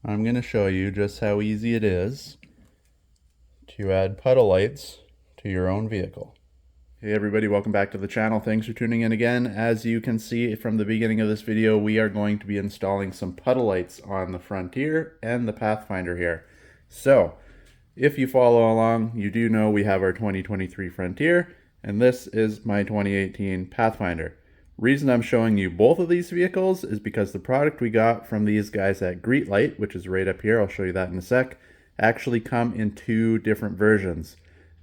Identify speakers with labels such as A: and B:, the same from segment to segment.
A: I'm going to show you just how easy it is to add puddle lights to your own vehicle. Hey everybody, welcome back to the channel. Thanks for tuning in again. As you can see from the beginning of this video, we are going to be installing some puddle lights on the Frontier and the Pathfinder here. So, if you follow along, you do know we have our 2023 Frontier, and this is my 2018 Pathfinder. Reason I'm showing you both of these vehicles is because the product we got from these guys at GREETLIGHT, which is right up here, I'll show you that in a sec, actually come in two different versions.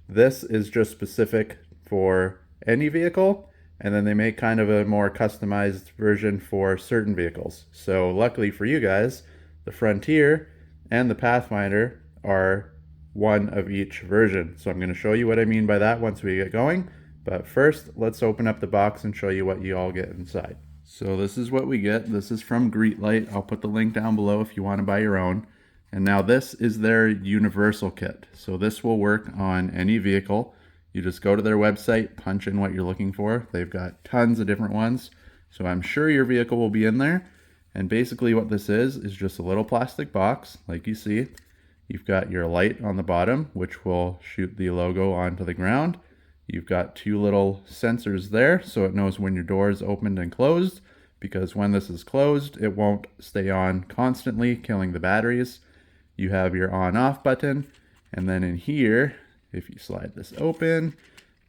A: This is just specific for any vehicle, and then they make kind of a more customized version for certain vehicles. So luckily for you guys, the Frontier and the Pathfinder are one of each version. So I'm going to show you what I mean by that once we get going. But first, let's open up the box and show you what you all get inside. So this is what we get. This is from GREETLIGHT. I'll put the link down below if you want to buy your own. And now this is their universal kit. So this will work on any vehicle. You just go to their website, punch in what you're looking for. They've got tons of different ones. So I'm sure your vehicle will be in there. And basically what this is just a little plastic box, like you see. You've got your light on the bottom, which will shoot the logo onto the ground. You've got two little sensors there, so it knows when your door is opened and closed, because when this is closed, it won't stay on constantly, killing the batteries. You have your on-off button, and then in here, if you slide this open,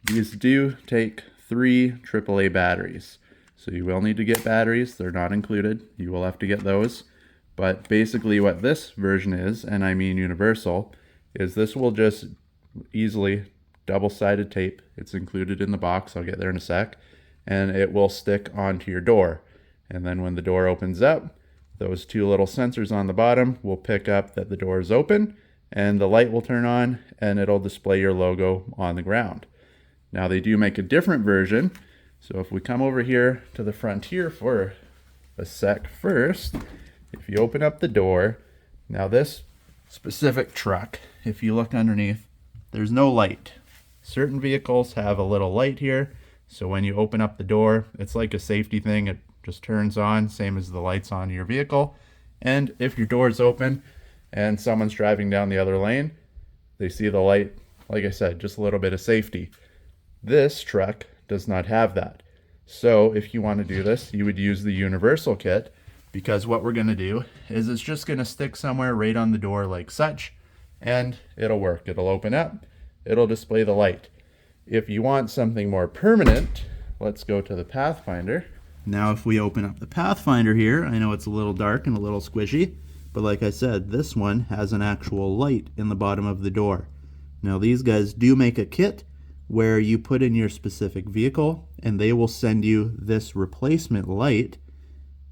A: these do take 3 AAA batteries. So you will need to get batteries. They're not included. You will have to get those. But basically what this version is, and I mean universal, is this will just easily double-sided tape. It's included in the box. I'll get there in a sec. And it will stick onto your door. And then when the door opens up, those two little sensors on the bottom will pick up that the door is open, and the light will turn on, and it'll display your logo on the ground. Now they do make a different version. So if we come over here to the Frontier for a sec first, if you open up the door, now this specific truck, if you look underneath, there's no light. Certain vehicles have a little light here, so when you open up the door, it's like a safety thing. It just turns on, same as the lights on your vehicle. And if your door is open and someone's driving down the other lane, they see the light. Like I said, just a little bit of safety. This truck does not have that. So if you want to do this, you would use the universal kit, because what we're going to do is it's just going to stick somewhere right on the door like such, and it'll work. It'll open up. It'll display the light. If you want something more permanent, let's go to the Pathfinder. Now if we open up the Pathfinder here, I know it's a little dark and a little squishy, but like I said, this one has an actual light in the bottom of the door. Now these guys do make a kit where you put in your specific vehicle, and they will send you this replacement light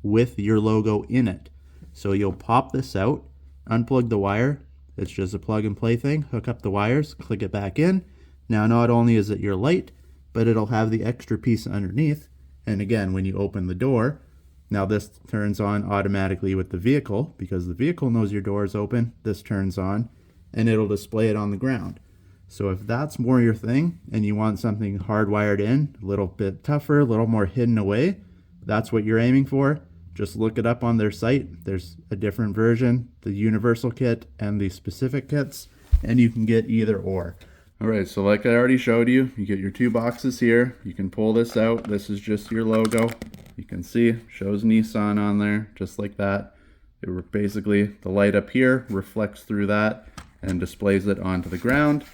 A: with your logo in it. So you'll pop this out, unplug the wire. It's just a plug and play thing. Hook up the wires, click it back in. Now not only is it your light, but it'll have the extra piece underneath. And again, when you open the door, now this turns on automatically with the vehicle, because the vehicle knows your door is open. This turns on and it'll display it on the ground. So if that's more your thing and you want something hardwired in, a little bit tougher, a little more hidden away, that's what you're aiming for, just look it up on their site. There's a different version, the universal kit and the specific kits, and you can get either or. Alright, so like I already showed you, you get your two boxes here. You can pull this out. This is just your logo. You can see, shows Nissan on there, just like that. It basically, the light up here reflects through that and displays it onto the ground.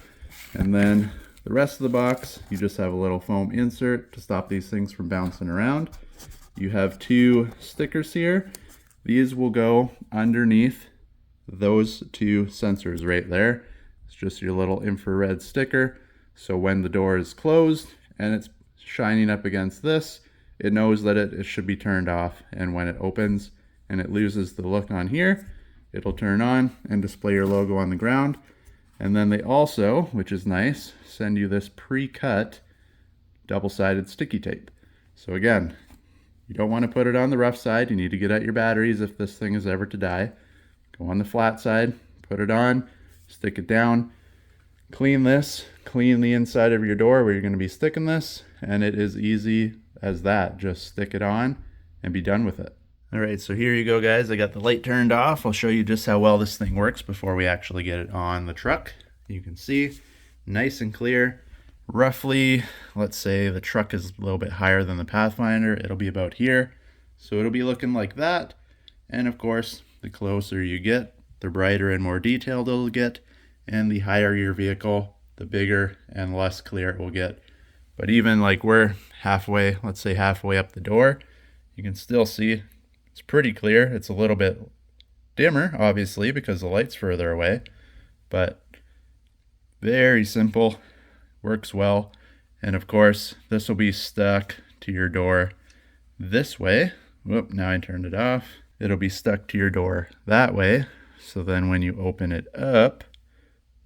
A: And then the rest of the box, you just have a little foam insert to stop these things from bouncing around. You have two stickers here. These will go underneath those two sensors right there. It's just your little infrared sticker. So when the door is closed and it's shining up against this, it knows that it should be turned off. And when it opens and it loses the look on here, it'll turn on and display your logo on the ground. And then they also, which is nice, send you this pre-cut double-sided sticky tape. So again, you don't want to put it on the rough side. You need to get out your batteries if this thing is ever to die. Go on the flat side, put it on, stick it down, clean this, clean the inside of your door where you're going to be sticking this, and it is easy as that. Just stick it on and be done with it. All right, so here you go, guys. I got the light turned off. I'll show you just how well this thing works before we actually get it on the truck. You can see, nice and clear. Roughly, let's say the truck is a little bit higher than the Pathfinder. It'll be about here. So it'll be looking like that. And of course, the closer you get, the brighter and more detailed it'll get. And the higher your vehicle, the bigger and less clear it will get. But even like we're halfway, let's say halfway up the door, you can still see it's pretty clear. It's a little bit dimmer, obviously, because the light's further away, but very simple, works well. And of course, this will be stuck to your door this way. Whoop, now I turned it off. It'll be stuck to your door that way. So then when you open it up,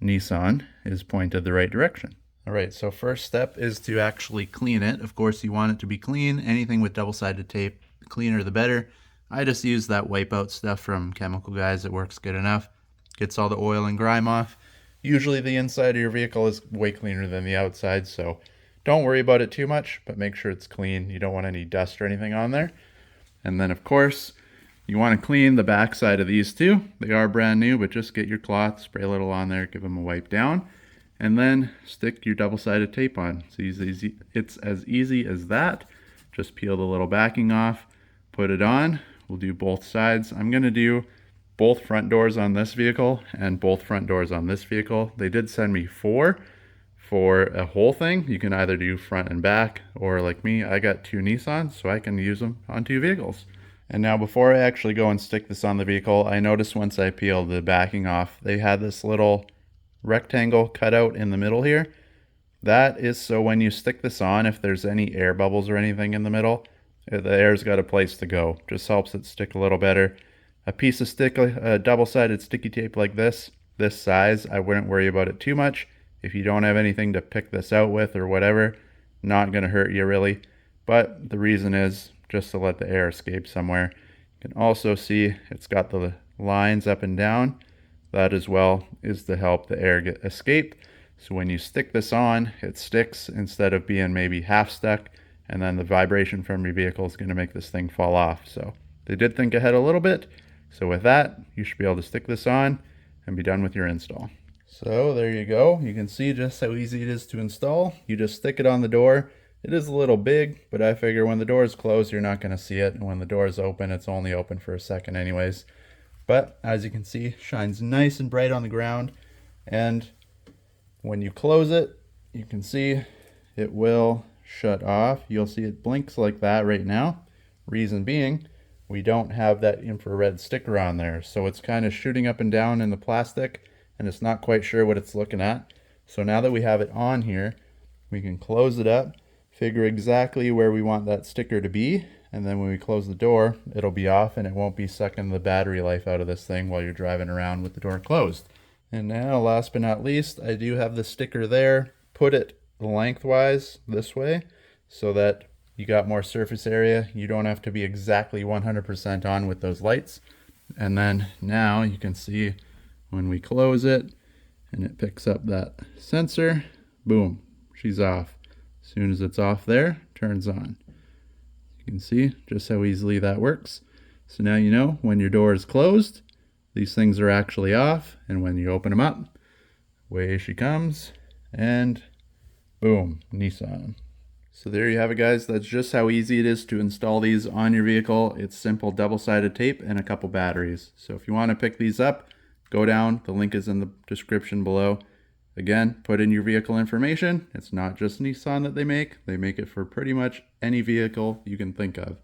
A: Nissan is pointed the right direction. All right, so first step is to actually clean it. Of course, you want it to be clean. Anything with double-sided tape, the cleaner the better. I just use that wipeout stuff from Chemical Guys. It works good enough. Gets all the oil and grime off. Usually the inside of your vehicle is way cleaner than the outside, so don't worry about it too much, but make sure it's clean. You don't want any dust or anything on there. And then, of course, you want to clean the back side of these too. They are brand new, but just get your cloth, spray a little on there, give them a wipe down, and then stick your double-sided tape on. It's as easy as that. Just peel the little backing off, put it on. We'll do both sides. I'm going to do both front doors on this vehicle and both front doors on this vehicle. They did send me 4 for a whole thing. You can either do front and back, or like me, I got 2 Nissans, so I can use them on 2 vehicles. And now before I actually go and stick this on the vehicle, I noticed once I peeled the backing off, they had this little rectangle cut out in the middle here. That is so when you stick this on, if there's any air bubbles or anything in the middle, the air's got a place to go. Just helps it stick a little better. A piece of double-sided sticky tape like this size, I wouldn't worry about it too much. If you don't have anything to pick this out with or whatever, not going to hurt you really. But the reason is just to let the air escape somewhere. You can also see it's got the lines up and down. That as well is to help the air escape. So when you stick this on, it sticks instead of being maybe half stuck, and then the vibration from your vehicle is going to make this thing fall off. So they did think ahead a little bit. So with that, you should be able to stick this on and be done with your install. So there you go. You can see just how easy it is to install. You just stick it on the door. It is a little big, but I figure when the door is closed, you're not going to see it. And when the door is open, it's only open for a second anyways. But as you can see, shines nice and bright on the ground. And when you close it, you can see it will shut off. You'll see it blinks like that right now. Reason being, we don't have that infrared sticker on there. So it's kind of shooting up and down in the plastic, and it's not quite sure what it's looking at. So now that we have it on here, we can close it up, figure exactly where we want that sticker to be, and then when we close the door, it'll be off and it won't be sucking the battery life out of this thing while you're driving around with the door closed. And now, last but not least, I do have the sticker there. Put it lengthwise this way so that you got more surface area. You don't have to be exactly 100% on with those lights. And then now you can see when we close it and it picks up that sensor, boom, she's off. As soon as it's off there, turns on. You can see just how easily that works. So now you know when your door is closed, these things are actually off, and when you open them up, away she comes, and boom, Nissan. So there you have it, guys. That's just how easy it is to install these on your vehicle. It's simple double-sided tape and a couple batteries. So if you want to pick these up, go down. The link is in the description below. Again, put in your vehicle information. It's not just Nissan that they make. They make it for pretty much any vehicle you can think of.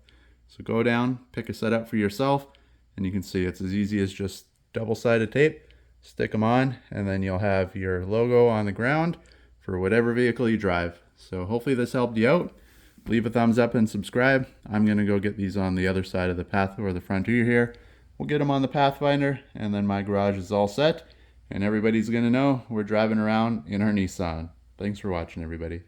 A: So go down, pick a set up for yourself, and you can see it's as easy as just double-sided tape. Stick them on, and then you'll have your logo on the ground for whatever vehicle you drive. So hopefully this helped you out. Leave a thumbs up and subscribe. I'm going to go get these on the other side of the path or the frontier here. We'll get them on the Pathfinder, and then my garage is all set. And everybody's going to know we're driving around in our Nissan. Thanks for watching, everybody.